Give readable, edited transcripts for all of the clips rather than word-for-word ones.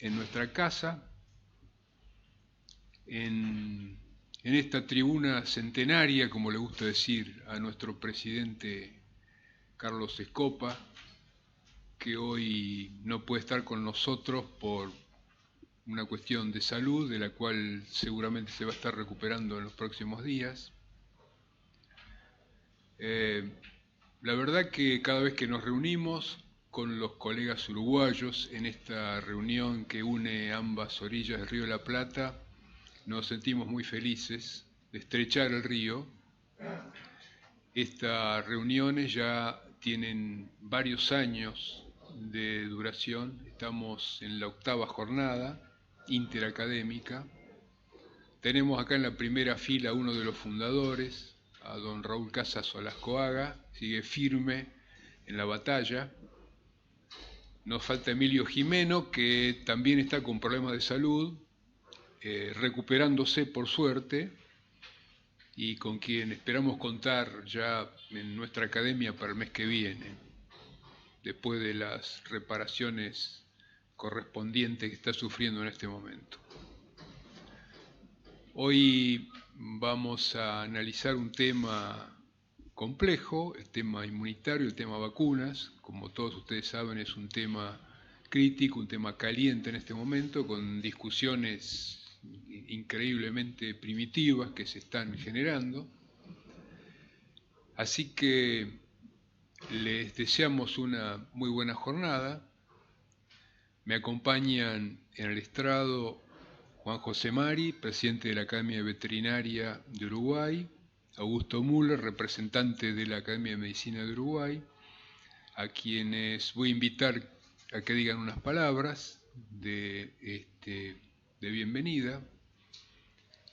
en nuestra casa, en esta tribuna centenaria, como le gusta decir a nuestro presidente Carlos Escopa, que hoy no puede estar con nosotros por una cuestión de salud, de la cual seguramente se va a estar recuperando en los próximos días. La verdad que cada vez que nos reunimos con los colegas uruguayos en esta reunión que une ambas orillas del Río de la Plata, nos sentimos muy felices de estrechar el río. Estas reuniones ya tienen varios años de duración, estamos en la 8ª jornada interacadémica. Tenemos acá en la primera fila a uno de los fundadores, a don Raúl Casas Olascoaga, sigue firme en la batalla. Nos falta Emilio Jimeno, que también está con problemas de salud, recuperándose por suerte, y con quien esperamos contar ya en nuestra academia para el mes que viene, después de las reparaciones correspondientes que está sufriendo en este momento. Hoy vamos a analizar un tema complejo, el tema inmunitario, el tema vacunas. Como todos ustedes saben, es un tema crítico, un tema caliente en este momento, con discusiones increíblemente primitivas que se están generando. Así que les deseamos una muy buena jornada. Me acompañan en el estrado Juan José Mari, presidente de la Academia Veterinaria de Uruguay, Augusto Müller, representante de la Academia de Medicina de Uruguay, a quienes voy a invitar a que digan unas palabras de bienvenida.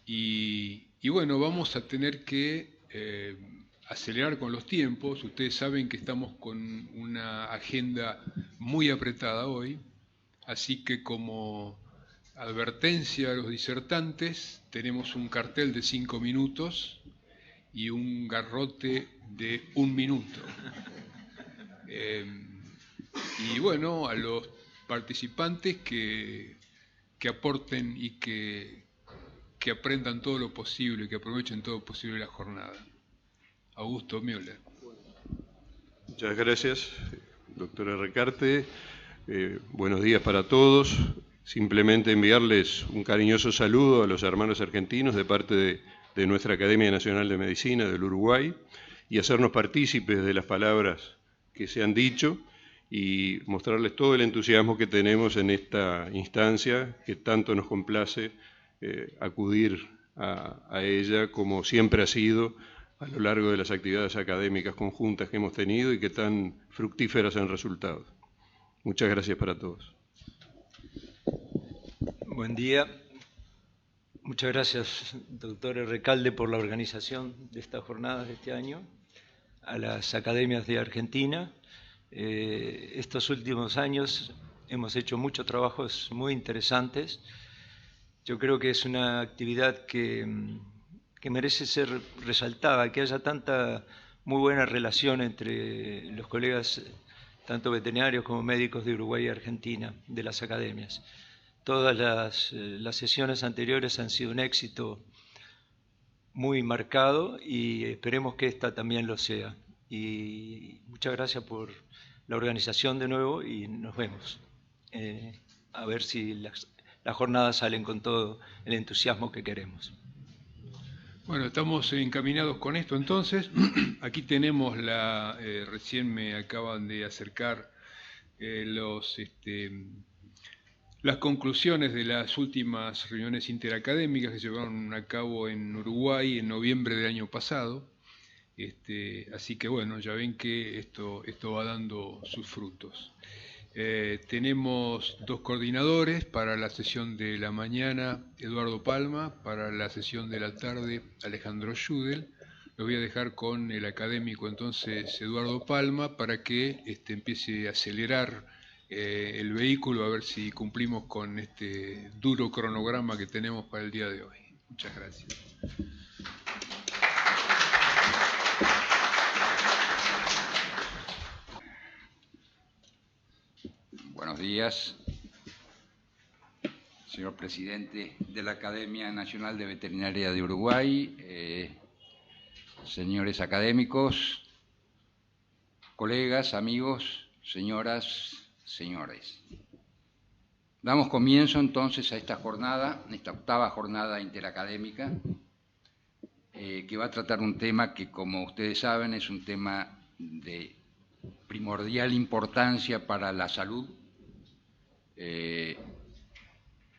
Y bueno, vamos a tener que acelerar con los tiempos. Ustedes saben que estamos con una agenda muy apretada hoy, así que como advertencia a los disertantes, tenemos un cartel de 5 minutos y un garrote de 1 minuto. Y bueno, a los participantes que aporten y que aprendan todo lo posible, que aprovechen todo lo posible la jornada. Augusto Müller. Muchas gracias, doctora Recarte. Buenos días para todos. Simplemente enviarles un cariñoso saludo a los hermanos argentinos de parte de nuestra Academia Nacional de Medicina del Uruguay y hacernos partícipes de las palabras que se han dicho y mostrarles todo el entusiasmo que tenemos en esta instancia que tanto nos complace acudir a ella, como siempre ha sido a lo largo de las actividades académicas conjuntas que hemos tenido y que tan fructíferas han resultado. Muchas gracias para todos. Buen día. Muchas gracias, doctor Recalde, por la organización de estas jornadas de este año, a las academias de Argentina. Estos últimos años hemos hecho muchos trabajos muy interesantes. Yo creo que es una actividad que merece ser resaltada, que haya tanta muy buena relación entre los colegas, tanto veterinarios como médicos de Uruguay y Argentina, de las academias. Todas las sesiones anteriores han sido un éxito muy marcado y esperemos que esta también lo sea. Y muchas gracias por la organización de nuevo y nos vemos. A ver si las jornadas salen con todo el entusiasmo que queremos. Bueno, estamos encaminados con esto entonces. Aquí tenemos recién me acaban de acercar las conclusiones de las últimas reuniones interacadémicas que se llevaron a cabo en Uruguay en noviembre del año pasado. Así que bueno, ya ven que esto va dando sus frutos. Tenemos 2 coordinadores para la sesión de la mañana, Eduardo Palma, para la sesión de la tarde, Alejandro Schudel. Lo voy a dejar con el académico entonces Eduardo Palma para que empiece a acelerar el vehículo, a ver si cumplimos con este duro cronograma que tenemos para el día de hoy. Muchas gracias. Buenos días. señor presidente de la Academia Nacional de Veterinaria de Uruguay, señores académicos, colegas, amigos, señoras, señores. Damos comienzo entonces a esta jornada, esta octava jornada interacadémica, que va a tratar un tema que, como ustedes saben, es un tema de primordial importancia para la salud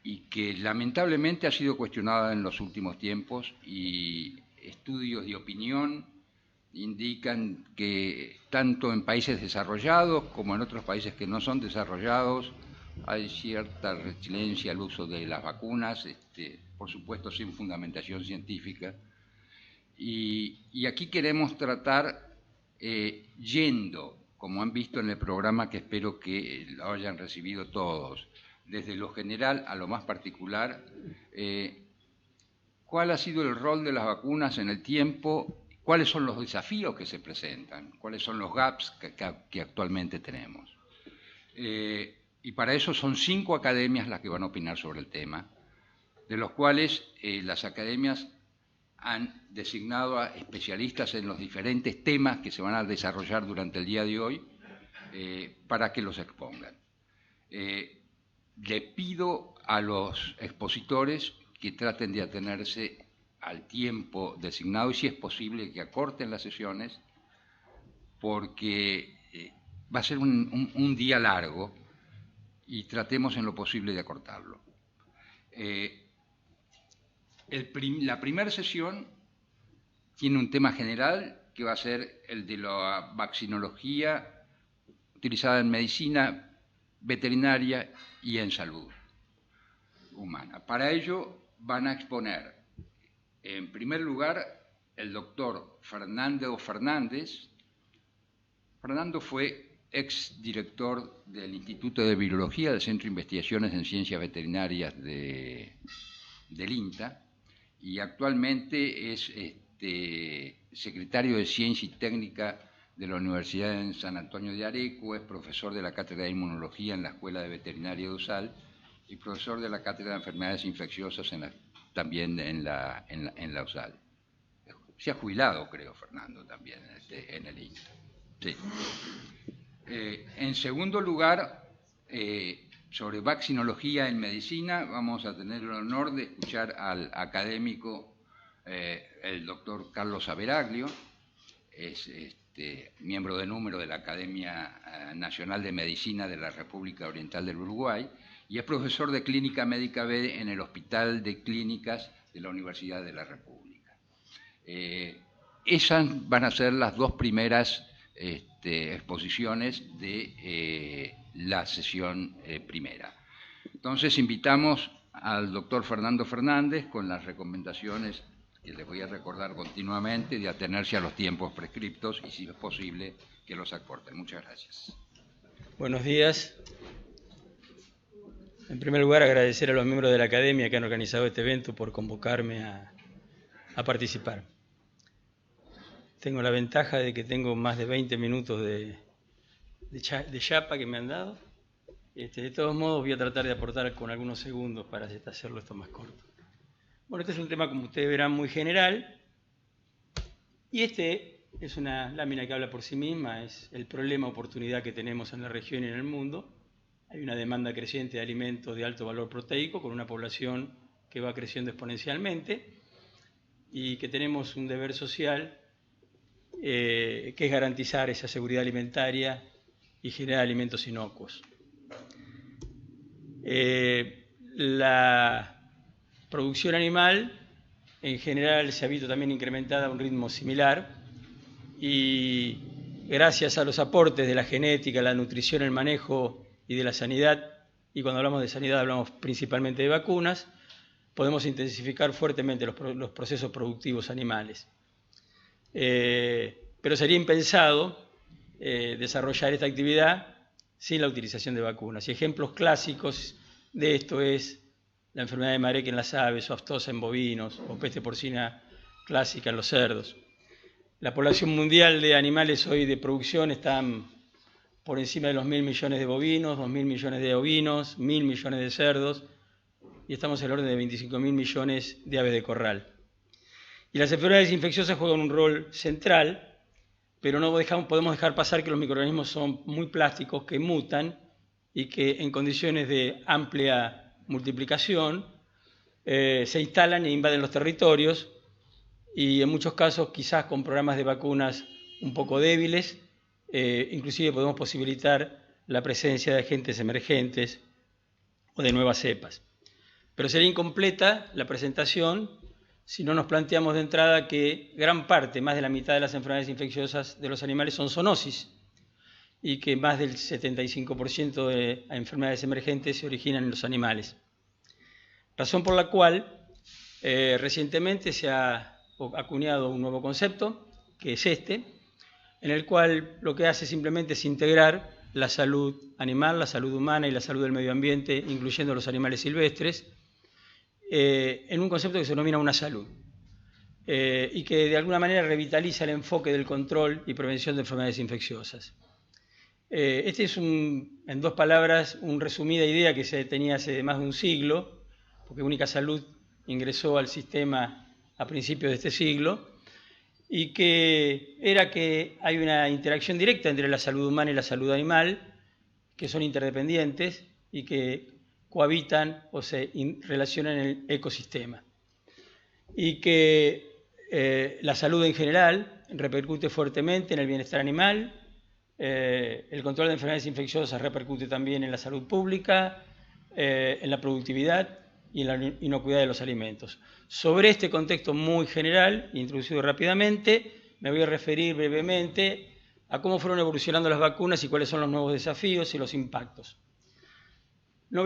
y que lamentablemente ha sido cuestionada en los últimos tiempos, y estudios de opinión indican que tanto en países desarrollados como en otros países que no son desarrollados hay cierta resiliencia al uso de las vacunas, por supuesto sin fundamentación científica. Y aquí queremos tratar, yendo, como han visto en el programa, que espero que lo hayan recibido todos, desde lo general a lo más particular, cuál ha sido el rol de las vacunas en el tiempo, cuáles son los desafíos que se presentan, cuáles son los gaps que actualmente tenemos. Y para eso son 5 academias las que van a opinar sobre el tema, de los cuales las academias han designado a especialistas en los diferentes temas que se van a desarrollar durante el día de hoy para que los expongan. Le pido a los expositores que traten de atenerse al tiempo designado y, si es posible, que acorten las sesiones, porque va a ser un día largo y tratemos en lo posible de acortarlo. La primera sesión tiene un tema general que va a ser el de la vaccinología utilizada en medicina veterinaria y en salud humana. Para ello van a exponer, en primer lugar, el doctor Fernando Fernández. Fernando fue exdirector del Instituto de Virología del Centro de Investigaciones en Ciencias Veterinarias del INTA, y actualmente es secretario de Ciencia y Técnica de la Universidad en San Antonio de Areco, es profesor de la Cátedra de Inmunología en la Escuela de Veterinaria de USAL y profesor de la Cátedra de Enfermedades Infecciosas también en la USAL. Se ha jubilado, creo, Fernando, también en el INTA. Sí. En segundo lugar, sobre vaccinología en medicina, vamos a tener el honor de escuchar al académico, el doctor Carlos Averaglio. Es miembro de número de la Academia Nacional de Medicina de la República Oriental del Uruguay y es profesor de Clínica Médica B en el Hospital de Clínicas de la Universidad de la República. Esas van a ser las 2 primeras exposiciones de la sesión primera. Entonces invitamos al doctor Fernando Fernández con las recomendaciones que les voy a recordar continuamente de atenerse a los tiempos prescriptos y, si es posible, que los acorten. Muchas gracias. Buenos días. En primer lugar, agradecer a los miembros de la Academia que han organizado este evento por convocarme a participar. Tengo la ventaja de que tengo más de 20 minutos de chapa que me han dado. De todos modos, voy a tratar de aportar con algunos segundos para hacerlo esto más corto. Bueno, este es un tema, como ustedes verán, muy general. Y es una lámina que habla por sí misma, es el problema-oportunidad que tenemos en la región y en el mundo. Hay una demanda creciente de alimentos de alto valor proteico con una población que va creciendo exponencialmente y que tenemos un deber social que es garantizar esa seguridad alimentaria y generar alimentos inocuos. La producción animal en general se ha visto también incrementada a un ritmo similar y gracias a los aportes de la genética, la nutrición, el manejo y de la sanidad, y cuando hablamos de sanidad hablamos principalmente de vacunas, podemos intensificar fuertemente los procesos productivos animales. Pero sería impensado desarrollar esta actividad sin la utilización de vacunas. Y ejemplos clásicos de esto es la enfermedad de Marek en las aves, o aftosa en bovinos, o peste porcina clásica en los cerdos. La población mundial de animales hoy de producción está por encima de los 1.000 millones de bovinos, 2.000 millones de ovinos, 1.000 millones de cerdos, y estamos en el orden de 25.000 millones de aves de corral. Y las enfermedades infecciosas juegan un rol central, pero no podemos dejar pasar que los microorganismos son muy plásticos, que mutan y que en condiciones de amplia multiplicación se instalan e invaden los territorios, y en muchos casos quizás con programas de vacunas un poco débiles, inclusive podemos posibilitar la presencia de agentes emergentes o de nuevas cepas. Pero sería incompleta la presentación si no nos planteamos de entrada que gran parte, más de la mitad de las enfermedades infecciosas de los animales son zoonosis, y que más del 75% de enfermedades emergentes se originan en los animales. Razón por la cual recientemente se ha acuñado un nuevo concepto, que es este, en el cual lo que hace simplemente es integrar la salud animal, la salud humana y la salud del medio ambiente, incluyendo los animales silvestres, en un concepto que se denomina una salud, y que de alguna manera revitaliza el enfoque del control y prevención de enfermedades infecciosas. Este es, en dos palabras, una resumida idea que se tenía hace más de un siglo, porque Única Salud ingresó al sistema a principios de este siglo, y que era que hay una interacción directa entre la salud humana y la salud animal, que son interdependientes y que cohabitan o se relacionan en el ecosistema. Y que la salud en general repercute fuertemente en el bienestar animal, el control de enfermedades infecciosas repercute también en la salud pública, en la productividad y en la inocuidad de los alimentos. Sobre este contexto muy general, introducido rápidamente, me voy a referir brevemente a cómo fueron evolucionando las vacunas y cuáles son los nuevos desafíos y los impactos. No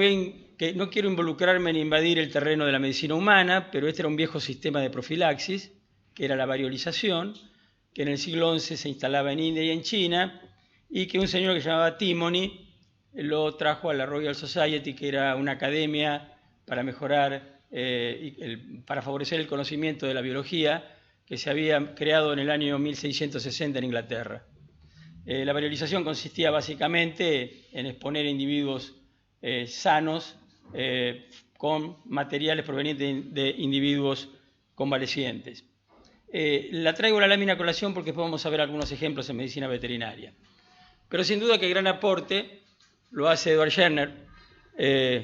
quiero involucrarme ni invadir el terreno de la medicina humana, pero este era un viejo sistema de profilaxis, que era la variolización, que en el siglo XI se instalaba en India y en China, y que un señor que se llamaba Timony lo trajo a la Royal Society, que era una academia para mejorar, para favorecer el conocimiento de la biología, que se había creado en el año 1660 en Inglaterra. La variolización consistía básicamente en exponer a individuos sanos con materiales provenientes de individuos convalecientes. La traigo la lámina a colación porque después vamos a ver algunos ejemplos en medicina veterinaria. Pero sin duda que gran aporte lo hace Edward Jenner,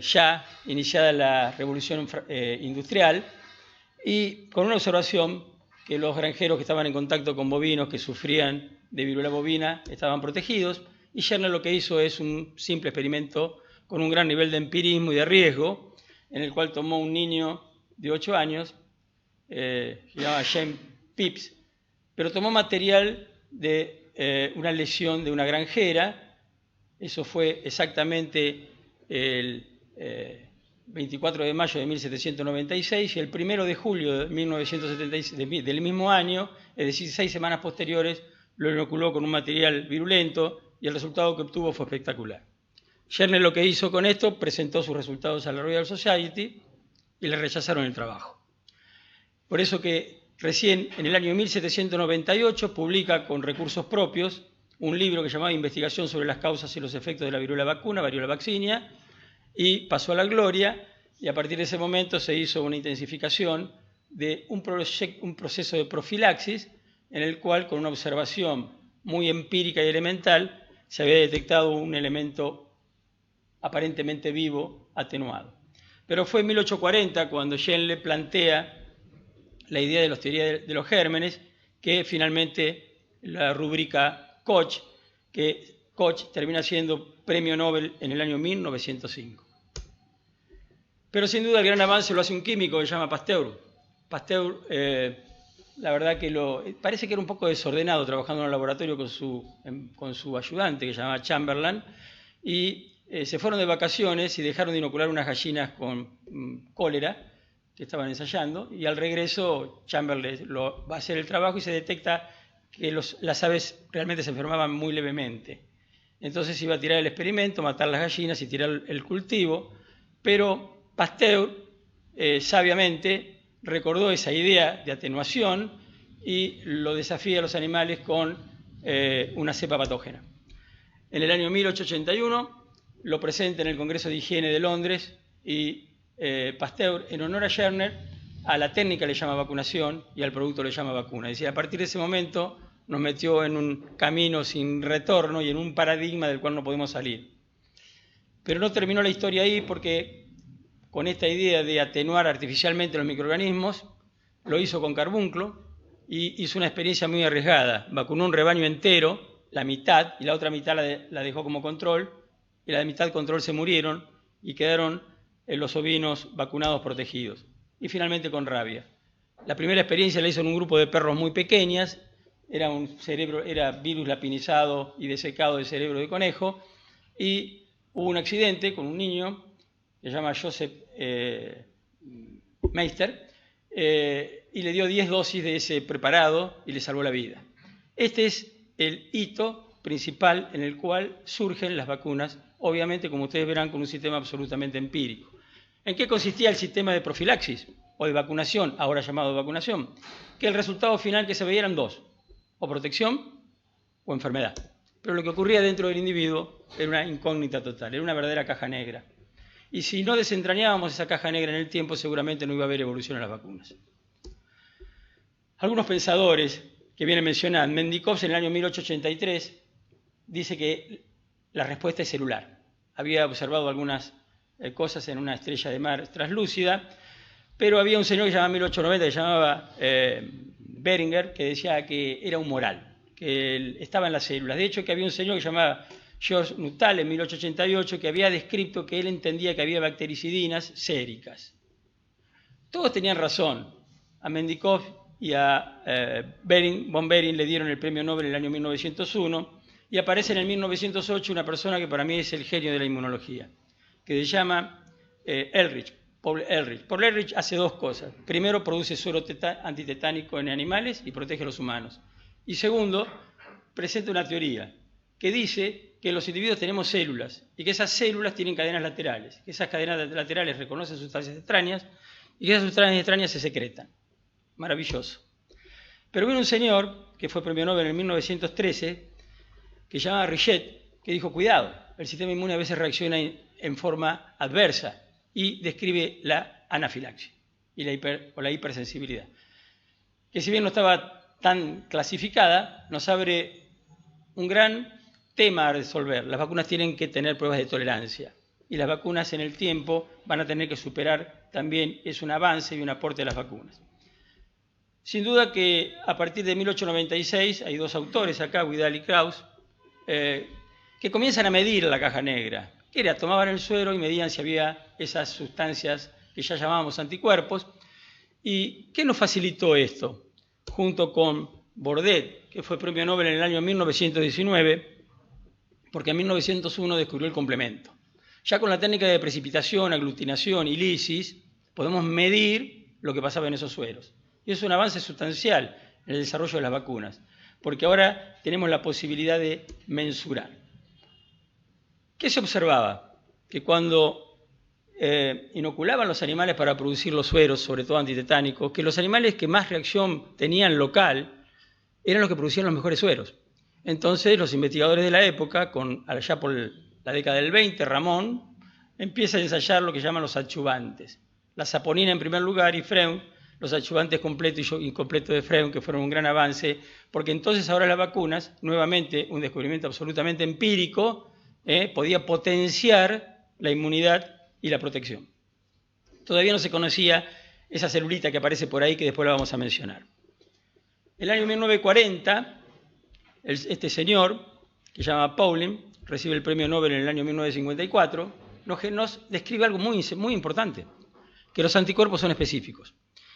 ya iniciada la revolución industrial, y con una observación que los granjeros que estaban en contacto con bovinos que sufrían de viruela bovina estaban protegidos, y Jenner lo que hizo es un simple experimento con un gran nivel de empirismo y de riesgo, en el cual tomó un niño de 8 años, se llamaba James Pepys, pero tomó material de una lesión de una granjera. Eso fue exactamente el 24 de mayo de 1796, y el 1 de julio de 1976, del mismo año, es decir, 6 semanas posteriores, lo inoculó con un material virulento, y el resultado que obtuvo fue espectacular. Jenner lo que hizo con esto, presentó sus resultados a la Royal Society y le rechazaron el trabajo. Por eso que recién en el año 1798 publica con recursos propios un libro que llamaba Investigación sobre las causas y los efectos de la viruela vacuna, Variola vaccinia, y pasó a la gloria, y a partir de ese momento se hizo una intensificación de un proceso de profilaxis en el cual, con una observación muy empírica y elemental, se había detectado un elemento aparentemente vivo atenuado. Pero fue en 1840 cuando Jenner plantea la idea de las teorías de los gérmenes, que finalmente la rubrica Koch, que Koch termina siendo premio Nobel en el año 1905. Pero sin duda el gran avance lo hace un químico que se llama Pasteur. Pasteur, la verdad que parece que era un poco desordenado trabajando en un laboratorio con su ayudante que se llamaba Chamberlain, y se fueron de vacaciones y dejaron de inocular unas gallinas con cólera que estaban ensayando, y al regreso Chamberlain va a hacer el trabajo y se detecta que las aves realmente se enfermaban muy levemente. Entonces iba a tirar el experimento, matar las gallinas y tirar el cultivo, pero Pasteur sabiamente recordó esa idea de atenuación y lo desafía a los animales con una cepa patógena. En el año 1881 lo presenta en el Congreso de Higiene de Londres y Pasteur, en honor a Scherner, a la técnica le llama vacunación y al producto le llama vacuna. Es decir, a partir de ese momento nos metió en un camino sin retorno y en un paradigma del cual no podemos salir. Pero no terminó la historia ahí, porque con esta idea de atenuar artificialmente los microorganismos, lo hizo con carbunclo y hizo una experiencia muy arriesgada. Vacunó un rebaño entero, la mitad, y la otra mitad la dejó como control, y la de mitad control se murieron y quedaron los ovinos vacunados protegidos. Y finalmente con rabia. La primera experiencia la hizo en un grupo de perros muy pequeñas, era virus lapinizado y desecado del cerebro de conejo, y hubo un accidente con un niño, que se llama Joseph Meister, y le dio 10 dosis de ese preparado y le salvó la vida. Este es el hito principal en el cual surgen las vacunas, obviamente, como ustedes verán, con un sistema absolutamente empírico. ¿En qué consistía el sistema de profilaxis o de vacunación, ahora llamado de vacunación? Que el resultado final que se veía eran dos, o protección o enfermedad. Pero lo que ocurría dentro del individuo era una incógnita total, era una verdadera caja negra. Y si no desentrañábamos esa caja negra en el tiempo, seguramente no iba a haber evolución en las vacunas. Algunos pensadores que vienen mencionando, Mendikov en el año 1883 dice que la respuesta es celular. Había observado algunas cosas en una estrella de mar translúcida, pero había un señor que se llamaba 1890, que se llamaba Beringer, que decía que era humoral, que estaba en las células. De hecho, que había un señor que se llamaba George Nuttall en 1888, que había descrito que él entendía que había bactericidinas séricas. Todos tenían razón. A Mendikov y a von Behring le dieron el premio Nobel en el año 1901, y aparece en el 1908 una persona que para mí es el genio de la inmunología, que se llama Paul Ehrlich. Paul Ehrlich hace dos cosas. Primero, produce suero antitetánico en animales y protege a los humanos. Y segundo, presenta una teoría que dice que los individuos tenemos células y que esas células tienen cadenas laterales, que esas cadenas laterales reconocen sustancias extrañas y que esas sustancias extrañas se secretan. Maravilloso. Pero viene un señor que fue premio Nobel en 1913, que se llama Richet, que dijo, cuidado, el sistema inmune a veces reacciona en forma adversa, y describe la anafilaxia y la hipersensibilidad, que si bien no estaba tan clasificada, nos abre un gran tema a resolver. Las vacunas tienen que tener pruebas de tolerancia, y las vacunas en el tiempo van a tener que superar también, es un avance y un aporte de las vacunas. Sin duda que a partir de 1896 hay dos autores acá, Widal y Krauss, que comienzan a medir la caja negra, que era, tomaban el suero y medían si había esas sustancias que ya llamábamos anticuerpos. ¿Y qué nos facilitó esto? Junto con Bordet, que fue premio Nobel en el año 1919, porque en 1901 descubrió el complemento. Ya con la técnica de precipitación, aglutinación y lisis, podemos medir lo que pasaba en esos sueros. Y es un avance sustancial en el desarrollo de las vacunas, porque ahora tenemos la posibilidad de mensurar. ¿Qué se observaba? Que cuando inoculaban los animales para producir los sueros, sobre todo antitetánicos, que los animales que más reacción tenían local eran los que producían los mejores sueros. Entonces los investigadores de la época, allá por la década del 20, Ramón, empieza a ensayar lo que llaman los adyuvantes. La saponina en primer lugar y Freund, los adyuvantes completo y incompleto de Freund, que fueron un gran avance, porque entonces ahora las vacunas, nuevamente un descubrimiento absolutamente empírico, podía potenciar la inmunidad y la protección. Todavía no se conocía esa celulita que aparece por ahí, que después la vamos a mencionar. El año 1940, este señor, que se llama Pauling, recibe el premio Nobel en el año 1954, nos describe algo muy importante, que los anticuerpos son específicos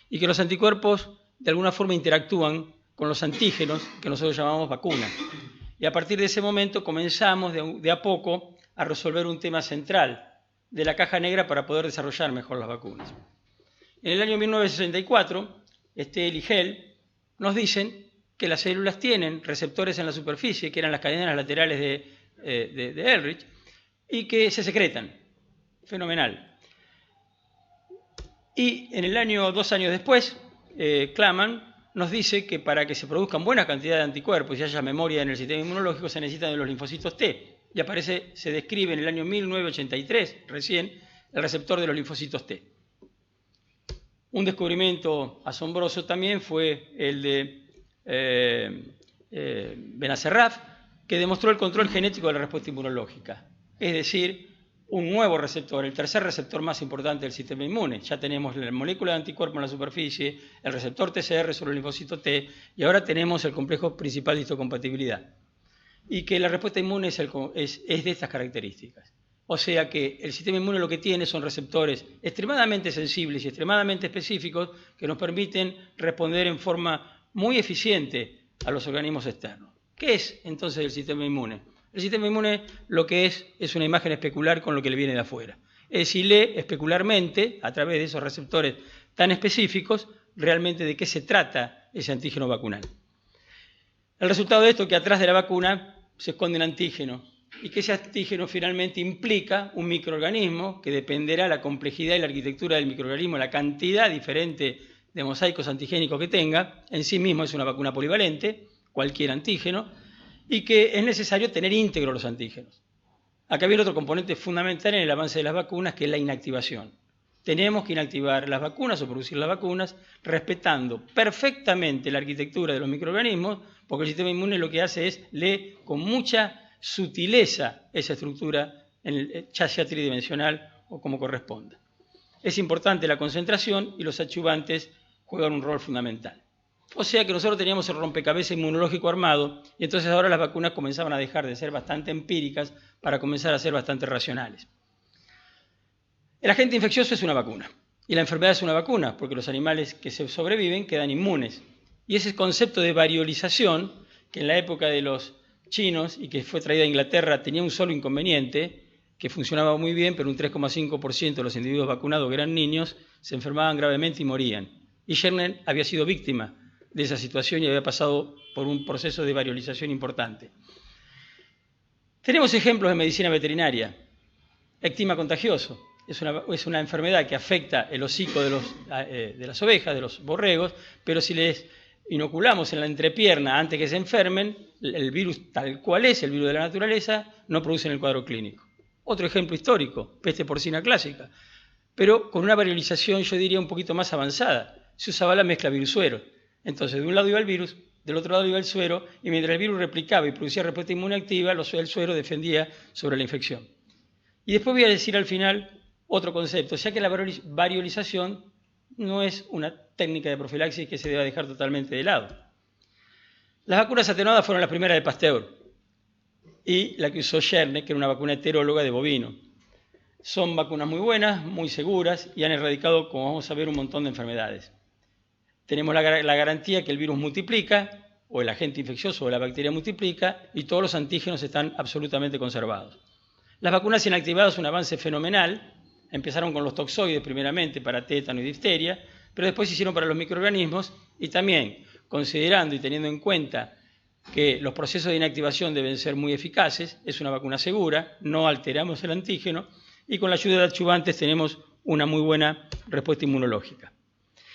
y que los anticuerpos de alguna forma interactúan con los antígenos que nosotros llamamos vacunas. Y a partir de ese momento comenzamos de a poco a resolver un tema central de la caja negra para poder desarrollar mejor las vacunas. En el año 1964, Steel y Hell nos dicen que las células tienen receptores en la superficie, que eran las cadenas laterales de Ehrlich, y que se secretan. Fenomenal. Y en el año, 2 años después, Klaman nos dice que para que se produzcan buena cantidad de anticuerpos y haya memoria en el sistema inmunológico se necesitan de los linfocitos T. Y se describe en el año 1983, recién, el receptor de los linfocitos T. Un descubrimiento asombroso también fue el de Benacerraf, que demostró el control genético de la respuesta inmunológica. Es decir, un nuevo receptor, el tercer receptor más importante del sistema inmune. Ya tenemos la molécula de anticuerpo en la superficie, el receptor TCR sobre el linfocito T, y ahora tenemos el complejo principal de histocompatibilidad. Y que la respuesta inmune es de estas características. O sea que el sistema inmune lo que tiene son receptores extremadamente sensibles y extremadamente específicos que nos permiten responder en forma muy eficiente a los organismos externos. ¿Qué es entonces el sistema inmune? El sistema inmune lo que es una imagen especular con lo que le viene de afuera. Es decir, lee especularmente, a través de esos receptores tan específicos, realmente de qué se trata ese antígeno vacunal. El resultado de esto es que atrás de la vacuna se esconde un antígeno, y que ese antígeno finalmente implica un microorganismo que dependerá de la complejidad y la arquitectura del microorganismo, la cantidad diferente de mosaicos antigénicos que tenga. En sí mismo es una vacuna polivalente, cualquier antígeno, y que es necesario tener íntegros los antígenos. Acá viene otro componente fundamental en el avance de las vacunas, que es la inactivación. Tenemos que inactivar las vacunas o producir las vacunas respetando perfectamente la arquitectura de los microorganismos, porque el sistema inmune lo que hace es lee con mucha sutileza esa estructura, ya sea tridimensional o como corresponda. Es importante la concentración y los adyuvantes juegan un rol fundamental. O sea que nosotros teníamos el rompecabezas inmunológico armado y entonces ahora las vacunas comenzaban a dejar de ser bastante empíricas para comenzar a ser bastante racionales. El agente infeccioso es una vacuna y la enfermedad es una vacuna porque los animales que se sobreviven quedan inmunes. Y ese concepto de variolización, que en la época de los chinos y que fue traída a Inglaterra, tenía un solo inconveniente, que funcionaba muy bien, pero un 3,5% de los individuos vacunados que eran niños se enfermaban gravemente y morían. Y Jenner había sido víctima de esa situación y había pasado por un proceso de variolización importante. Tenemos ejemplos en medicina veterinaria. Ectima contagioso. Es una enfermedad que afecta el hocico de las ovejas, de los borregos, pero si les inoculamos en la entrepierna antes que se enfermen, el virus tal cual es, el virus de la naturaleza, no produce en el cuadro clínico. Otro ejemplo histórico, peste porcina clásica, pero con una variolización, yo diría, un poquito más avanzada. Se usaba la mezcla virus-suero. Entonces, de un lado iba el virus, del otro lado iba el suero, y mientras el virus replicaba y producía respuesta inmune activa, el suero defendía sobre la infección. Y después voy a decir al final otro concepto, ya que la variolización no es una técnica de profilaxis que se deba dejar totalmente de lado. Las vacunas atenuadas fueron las primeras de Pasteur y la que usó Jenner, que era una vacuna heteróloga de bovino. Son vacunas muy buenas, muy seguras y han erradicado, como vamos a ver, un montón de enfermedades. Tenemos la garantía que el virus multiplica, o el agente infeccioso o la bacteria multiplica, y todos los antígenos están absolutamente conservados. Las vacunas inactivadas, un avance fenomenal. Empezaron con los toxoides primeramente para tétano y difteria, pero después se hicieron para los microorganismos y también considerando y teniendo en cuenta que los procesos de inactivación deben ser muy eficaces, es una vacuna segura, no alteramos el antígeno y con la ayuda de adyuvantes tenemos una muy buena respuesta inmunológica.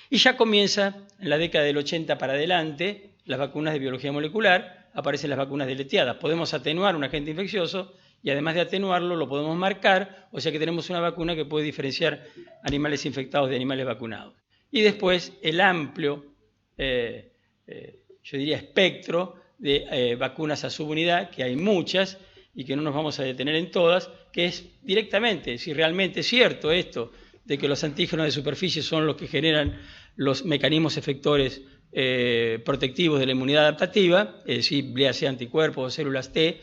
Y ya comienza en la década del 80 para adelante las vacunas de biología molecular, aparecen las vacunas deleteadas. Podemos atenuar un agente infeccioso y además de atenuarlo lo podemos marcar, o sea que tenemos una vacuna que puede diferenciar animales infectados de animales vacunados. Y después el amplio, yo diría, espectro de vacunas a subunidad, que hay muchas y que no nos vamos a detener en todas, que es directamente, si realmente es cierto esto, de que los antígenos de superficie son los que generan los mecanismos efectores protectivos de la inmunidad adaptativa, es decir, léase anticuerpos o células T,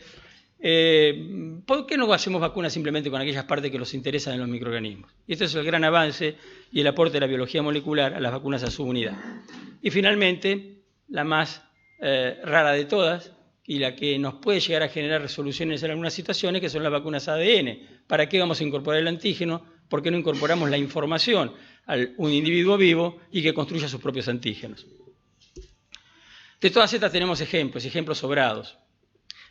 ¿por qué no hacemos vacunas simplemente con aquellas partes que nos interesan en los microorganismos? Y este es el gran avance y el aporte de la biología molecular a las vacunas a subunidad. Y finalmente, la más rara de todas y la que nos puede llegar a generar resoluciones en algunas situaciones, que son las vacunas ADN. ¿Para qué vamos a incorporar el antígeno? ¿Por qué no incorporamos la información a un individuo vivo y que construya sus propios antígenos? De todas estas tenemos ejemplos sobrados.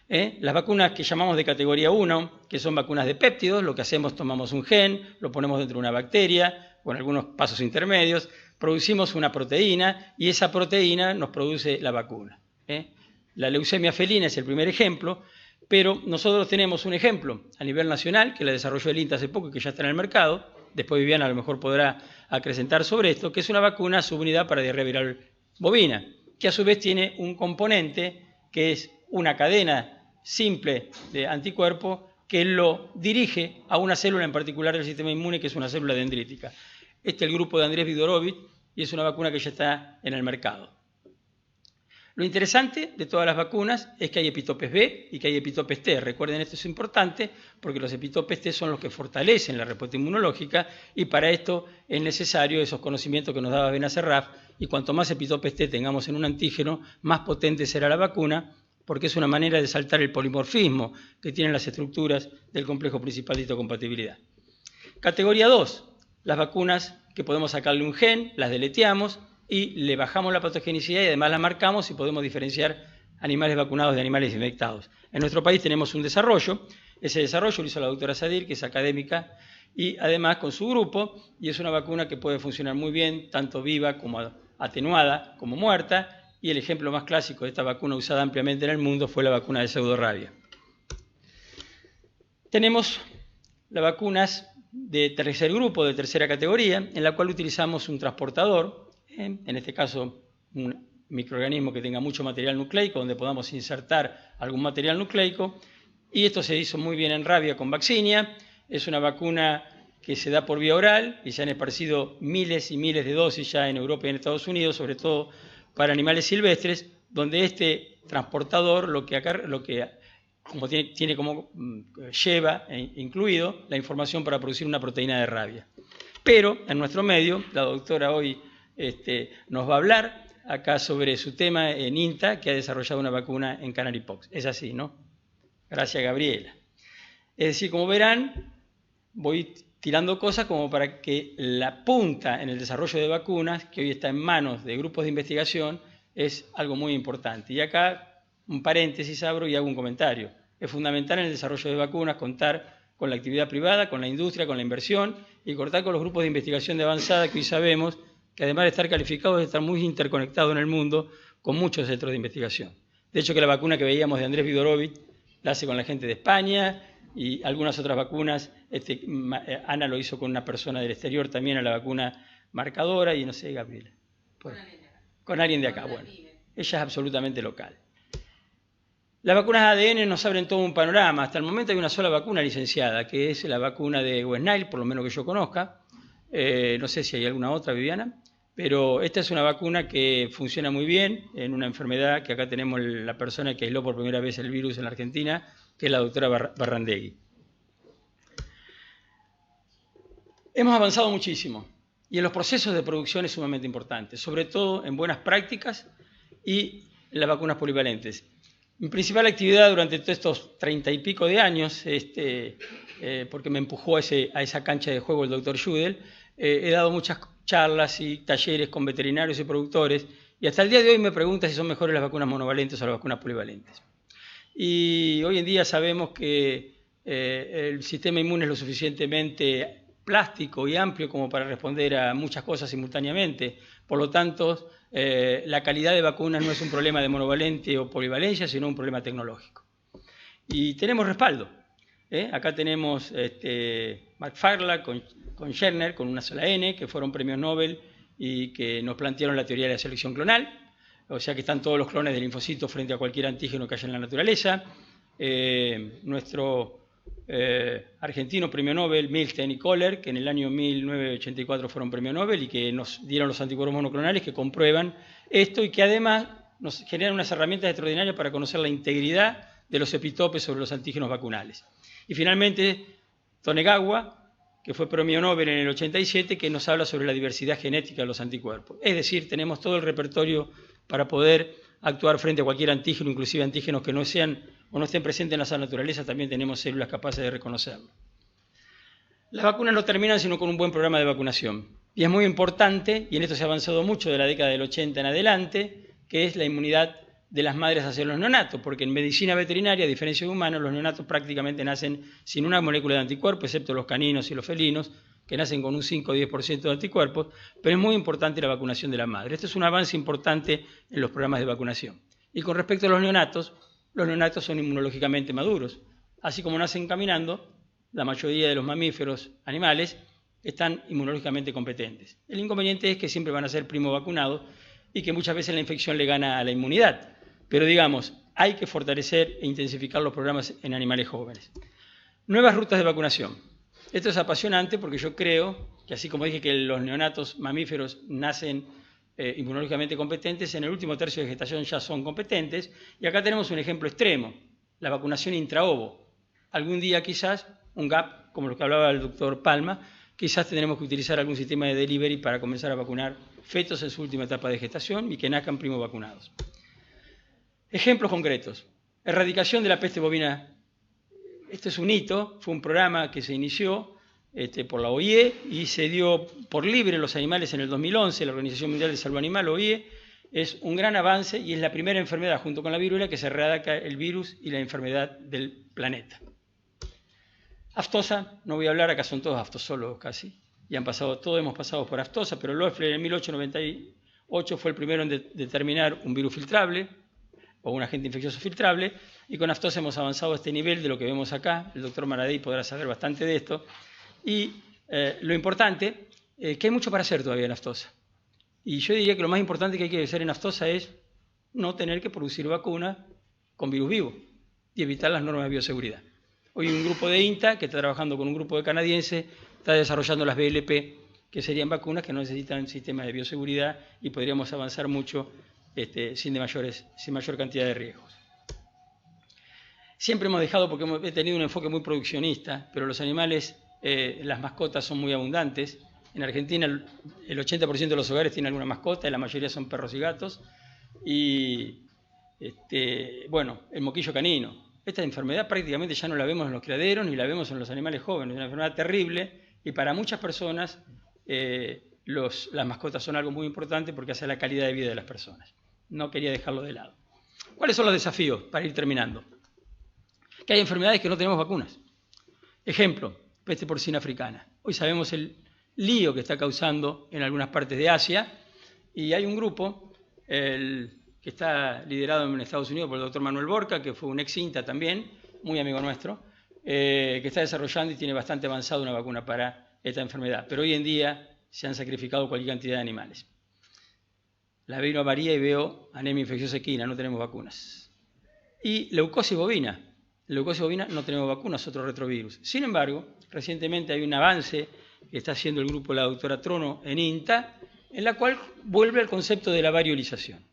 Las vacunas que llamamos de categoría 1, que son vacunas de péptidos, lo que hacemos, tomamos un gen, lo ponemos dentro de una bacteria, con algunos pasos intermedios, producimos una proteína y esa proteína nos produce la vacuna. La leucemia felina es el primer ejemplo, pero nosotros tenemos un ejemplo a nivel nacional, que la desarrolló el INTA hace poco y que ya está en el mercado, después Viviana a lo mejor podrá acrecentar sobre esto, que es una vacuna subunidad para diarrea viral bovina, que a su vez tiene un componente que es una cadena simple de anticuerpos que lo dirige a una célula en particular del sistema inmune, que es una célula dendrítica. Este es el grupo de Andrés Vidorovic y es una vacuna que ya está en el mercado. Lo interesante de todas las vacunas es que hay epitopes B y que hay epitopes T. Recuerden, esto es importante porque los epitopes T son los que fortalecen la respuesta inmunológica y para esto es necesario esos conocimientos que nos daba Benacerraf, y cuanto más epitopes T tengamos en un antígeno, más potente será la vacuna, porque es una manera de saltar el polimorfismo que tienen las estructuras del complejo principal de histocompatibilidad. Categoría 2, las vacunas que podemos sacarle un gen, las deleteamos y le bajamos la patogenicidad y además la marcamos y podemos diferenciar animales vacunados de animales infectados. En nuestro país tenemos un desarrollo, ese desarrollo lo hizo la doctora Sadir, que es académica, y además con su grupo, y es una vacuna que puede funcionar muy bien, tanto viva como atenuada, como muerta, y el ejemplo más clásico de esta vacuna usada ampliamente en el mundo fue la vacuna de pseudorrabia. Tenemos las vacunas de tercer grupo, de tercera categoría, en la cual utilizamos un transportador, en este caso un microorganismo que tenga mucho material nucleico, donde podamos insertar algún material nucleico, y esto se hizo muy bien en rabia con Vaccinia. Es una vacuna que se da por vía oral y se han esparcido miles y miles de dosis ya en Europa y en Estados Unidos, sobre todo para animales silvestres, donde este transportador lleva incluido la información para producir una proteína de rabia. Pero en nuestro medio, la doctora hoy nos va a hablar acá sobre su tema en INTA, que ha desarrollado una vacuna en Canary Pox. Es así, ¿no? Gracias, Gabriela. Es decir, como verán, voy tirando cosas como para que la punta en el desarrollo de vacunas, que hoy está en manos de grupos de investigación, es algo muy importante. Y acá un paréntesis abro y hago un comentario. Es fundamental en el desarrollo de vacunas contar con la actividad privada, con la industria, con la inversión y contar con los grupos de investigación de avanzada que hoy sabemos que además de estar calificados, están muy interconectados en el mundo con muchos centros de investigación. De hecho, que la vacuna que veíamos de Andrés Vidorovic la hace con la gente de España y algunas otras vacunas. Ana lo hizo con una persona del exterior también a la vacuna marcadora y no sé, Gabriela. Con alguien de acá, bueno. Ella es absolutamente local. Las vacunas ADN nos abren todo un panorama. Hasta el momento hay una sola vacuna licenciada, que es la vacuna de West Nile, por lo menos que yo conozca. No sé si hay alguna otra, Viviana. Pero esta es una vacuna que funciona muy bien en una enfermedad que acá tenemos la persona que aisló por primera vez el virus en la Argentina, que es la doctora Barrandegui. Hemos avanzado muchísimo y en los procesos de producción es sumamente importante, sobre todo en buenas prácticas y en las vacunas polivalentes. Mi principal actividad durante todos estos 30 y pico de años, porque me empujó a esa cancha de juego el doctor Judel, he dado muchas charlas y talleres con veterinarios y productores, y hasta el día de hoy me preguntan si son mejores las vacunas monovalentes o las vacunas polivalentes. Y hoy en día sabemos que el sistema inmune es lo suficientemente plástico y amplio como para responder a muchas cosas simultáneamente. Por lo tanto, la calidad de vacunas no es un problema de monovalente o polivalencia, sino un problema tecnológico. Y tenemos respaldo. Acá tenemos McFarlane con Scherner, con una sola N, que fueron premios Nobel y que nos plantearon la teoría de la selección clonal, o sea que están todos los clones de linfocitos frente a cualquier antígeno que haya en la naturaleza. Nuestro argentino premio Nobel, Milstein y Kohler, que en el año 1984 fueron premio Nobel y que nos dieron los anticuerpos monoclonales que comprueban esto y que además nos generan unas herramientas extraordinarias para conocer la integridad de los epitopes sobre los antígenos vacunales. Y finalmente, Tonegawa, que fue premio Nobel en el 87, que nos habla sobre la diversidad genética de los anticuerpos. Es decir, tenemos todo el repertorio para poder actuar frente a cualquier antígeno, inclusive antígenos que no sean o no estén presentes en la naturaleza, también tenemos células capaces de reconocerlo. Las vacunas no terminan sino con un buen programa de vacunación. Y es muy importante, y en esto se ha avanzado mucho de la década del 80 en adelante, que es la inmunidad de las madres hacia los neonatos, porque en medicina veterinaria, a diferencia de humanos, los neonatos prácticamente nacen sin una molécula de anticuerpo, excepto los caninos y los felinos, que nacen con un 5 o 10% de anticuerpos, pero es muy importante la vacunación de la madre. Este es un avance importante en los programas de vacunación. Y con respecto a los neonatos son inmunológicamente maduros. Así como nacen caminando, la mayoría de los mamíferos animales están inmunológicamente competentes. El inconveniente es que siempre van a ser primo vacunados y que muchas veces la infección le gana a la inmunidad. Pero digamos, hay que fortalecer e intensificar los programas en animales jóvenes. Nuevas rutas de vacunación. Esto es apasionante porque yo creo que así como dije que los neonatos mamíferos nacen inmunológicamente competentes, en el último tercio de gestación ya son competentes, y acá tenemos un ejemplo extremo, la vacunación intraovo. Algún día quizás, un gap, como lo que hablaba el doctor Palma, quizás tendremos que utilizar algún sistema de delivery para comenzar a vacunar fetos en su última etapa de gestación y que nazcan primo vacunados. Ejemplos concretos. Erradicación de la peste bovina. Este es un hito, fue un programa que se inició por la OIE y se dio por libre los animales en el 2011, la Organización Mundial de Salud Animal, OIE. Es un gran avance y es la primera enfermedad, junto con la viruela, que se erradica el virus y la enfermedad del planeta. Aftosa, no voy a hablar, acá son todos aftosólogos casi, y todos hemos pasado por aftosa, pero Loeffler en 1898 fue el primero en determinar un virus filtrable, o un agente infeccioso filtrable, y con aftosa hemos avanzado a este nivel de lo que vemos acá. El doctor Maradei podrá saber bastante de esto. Y lo importante, que hay mucho para hacer todavía en aftosa. Y yo diría que lo más importante que hay que hacer en aftosa es no tener que producir vacuna con virus vivo y evitar las normas de bioseguridad. Hoy un grupo de INTA que está trabajando con un grupo de canadienses está desarrollando las BLP, que serían vacunas que no necesitan sistemas de bioseguridad y podríamos avanzar mucho sin mayor cantidad de riesgos. Siempre hemos dejado, porque he tenido un enfoque muy produccionista, pero los animales, las mascotas son muy abundantes. En Argentina el 80% de los hogares tienen alguna mascota, y la mayoría son perros y gatos. Y bueno, el moquillo canino. Esta enfermedad prácticamente ya no la vemos en los criaderos ni la vemos en los animales jóvenes. Es una enfermedad terrible y para muchas personas las mascotas son algo muy importante porque hace la calidad de vida de las personas. No quería dejarlo de lado. ¿Cuáles son los desafíos para ir terminando? Que hay enfermedades que no tenemos vacunas. Ejemplo, peste porcina africana. Hoy sabemos el lío que está causando en algunas partes de Asia y hay un grupo que está liderado en Estados Unidos por el doctor Manuel Borca, que fue un ex INTA también, muy amigo nuestro, que está desarrollando y tiene bastante avanzado una vacuna para esta enfermedad. Pero hoy en día se han sacrificado cualquier cantidad de animales. La veo a María y veo anemia infecciosa equina, no tenemos vacunas. Y leucosis bovina. Leucosis bovina no tenemos vacunas, otro retrovirus. Sin embargo, recientemente hay un avance que está haciendo el grupo de la doctora Trono en INTA, en la cual vuelve al concepto de la variolización.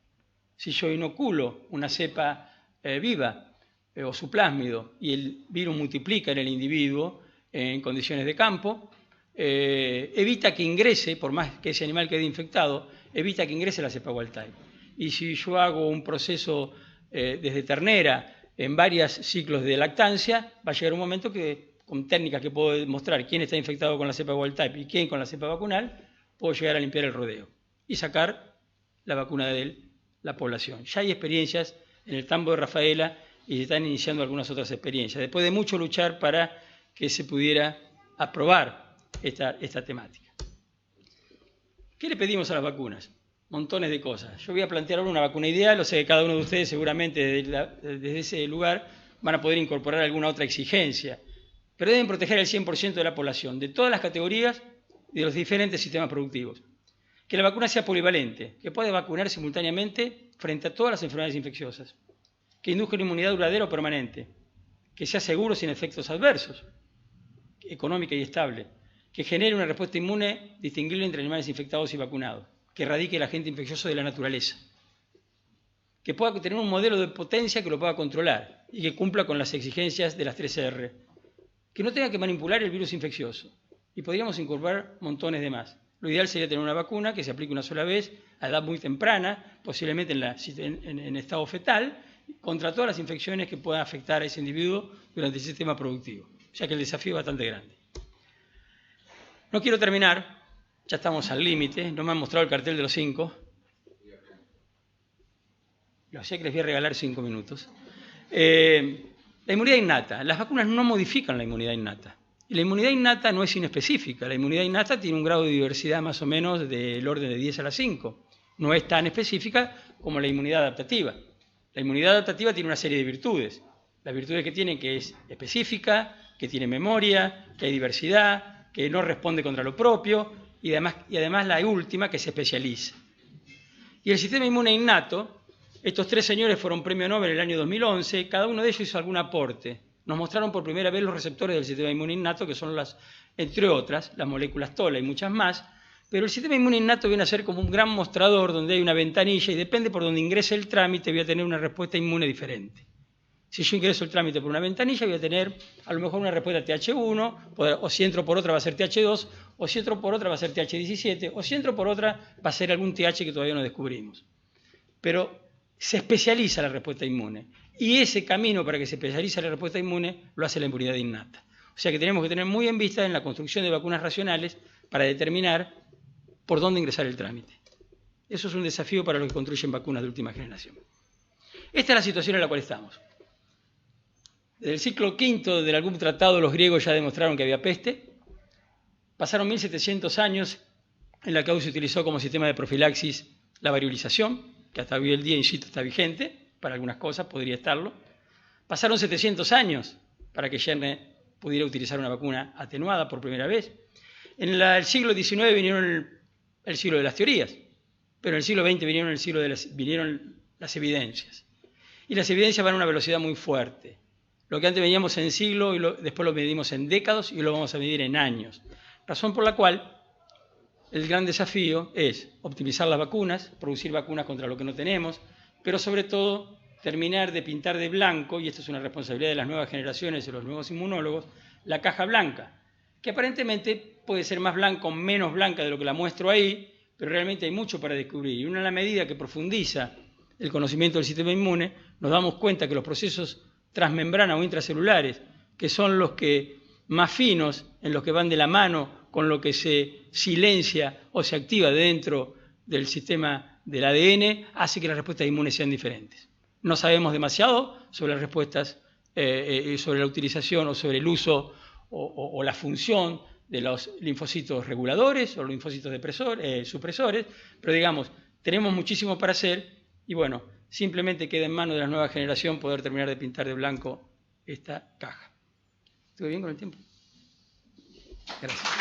Si yo inoculo una cepa viva o su plásmido y el virus multiplica en el individuo en condiciones de campo, evita que ingrese, por más que ese animal quede infectado, evita que ingrese la cepa wild type. Y si yo hago un proceso desde ternera en varios ciclos de lactancia, va a llegar un momento que, con técnicas que puedo demostrar quién está infectado con la cepa wild type y quién con la cepa vacunal, puedo llegar a limpiar el rodeo y sacar la vacuna de la población. Ya hay experiencias en el tambo de Rafaela y se están iniciando algunas otras experiencias, después de mucho luchar para que se pudiera aprobar esta temática. ¿Qué le pedimos a las vacunas? Montones de cosas. Yo voy a plantear ahora una vacuna ideal, o sea que cada uno de ustedes seguramente desde ese lugar van a poder incorporar alguna otra exigencia, pero deben proteger al 100% de la población, de todas las categorías y de los diferentes sistemas productivos. Que la vacuna sea polivalente, que pueda vacunar simultáneamente frente a todas las enfermedades infecciosas, que induzca una inmunidad duradera o permanente, que sea seguro sin efectos adversos, económica y estable, que genere una respuesta inmune distinguible entre animales infectados y vacunados, que erradique el agente infeccioso de la naturaleza, que pueda tener un modelo de potencia que lo pueda controlar y que cumpla con las exigencias de las 3R, que no tenga que manipular el virus infeccioso. Y podríamos incorporar montones de más. Lo ideal sería tener una vacuna que se aplique una sola vez, a edad muy temprana, posiblemente en estado fetal, contra todas las infecciones que puedan afectar a ese individuo durante el sistema productivo. O sea que el desafío es bastante grande. No quiero terminar, ya estamos al límite, no me han mostrado el cartel de los 5. Yo sé que les voy a regalar 5 minutos. La inmunidad innata. Las vacunas no modifican la inmunidad innata. Y la inmunidad innata no es inespecífica. La inmunidad innata tiene un grado de diversidad más o menos del orden de 10 a la 5. No es tan específica como la inmunidad adaptativa. La inmunidad adaptativa tiene una serie de virtudes. Las virtudes que tiene que es específica, que tiene memoria, que hay diversidad, que no responde contra lo propio, y además la última, que se especializa. Y el sistema inmune innato, estos 3 señores fueron premio Nobel en el año 2011, cada uno de ellos hizo algún aporte. Nos mostraron por primera vez los receptores del sistema inmune innato, que son entre otras, las moléculas TOLA y muchas más, pero el sistema inmune innato viene a ser como un gran mostrador donde hay una ventanilla y depende por donde ingrese el trámite voy a tener una respuesta inmune diferente. Si yo ingreso el trámite por una ventanilla voy a tener a lo mejor una respuesta TH1, o si entro por otra va a ser TH2, o si entro por otra va a ser TH17, o si entro por otra va a ser algún TH que todavía no descubrimos. Pero se especializa la respuesta inmune. Y ese camino para que se especialice la respuesta inmune lo hace la inmunidad innata. O sea que tenemos que tener muy en vista en la construcción de vacunas racionales para determinar por dónde ingresar el trámite. Eso es un desafío para los que construyen vacunas de última generación. Esta es la situación en la cual estamos. Desde el siglo V de algún tratado los griegos ya demostraron que había peste. Pasaron 1700 años en la que aún se utilizó como sistema de profilaxis la variolización, que hasta hoy el día, insisto, está vigente, para algunas cosas podría estarlo. Pasaron 700 años para que Jenner pudiera utilizar una vacuna atenuada por primera vez. En el siglo XIX vinieron el siglo de las teorías, pero en el siglo XX vinieron las evidencias. Y las evidencias van a una velocidad muy fuerte. Lo que antes veíamos en siglos, después lo medimos en décadas y lo vamos a medir en años. Razón por la cual el gran desafío es optimizar las vacunas, producir vacunas contra lo que no tenemos, pero sobre todo terminar de pintar de blanco, y esto es una responsabilidad de las nuevas generaciones, de los nuevos inmunólogos, la caja blanca, que aparentemente puede ser más blanca o menos blanca de lo que la muestro ahí, pero realmente hay mucho para descubrir. Y en la medida que profundiza el conocimiento del sistema inmune, nos damos cuenta que los procesos transmembrana o intracelulares, que son los que más finos, en los que van de la mano con lo que se silencia o se activa dentro del sistema del ADN, hace que las respuestas inmunes sean diferentes. No sabemos demasiado sobre las respuestas, sobre la utilización o sobre el uso o la función de los linfocitos reguladores o los linfocitos supresores, pero digamos, tenemos muchísimo para hacer y bueno, simplemente queda en manos de la nueva generación poder terminar de pintar de blanco esta caja. ¿Estuve bien con el tiempo? Gracias.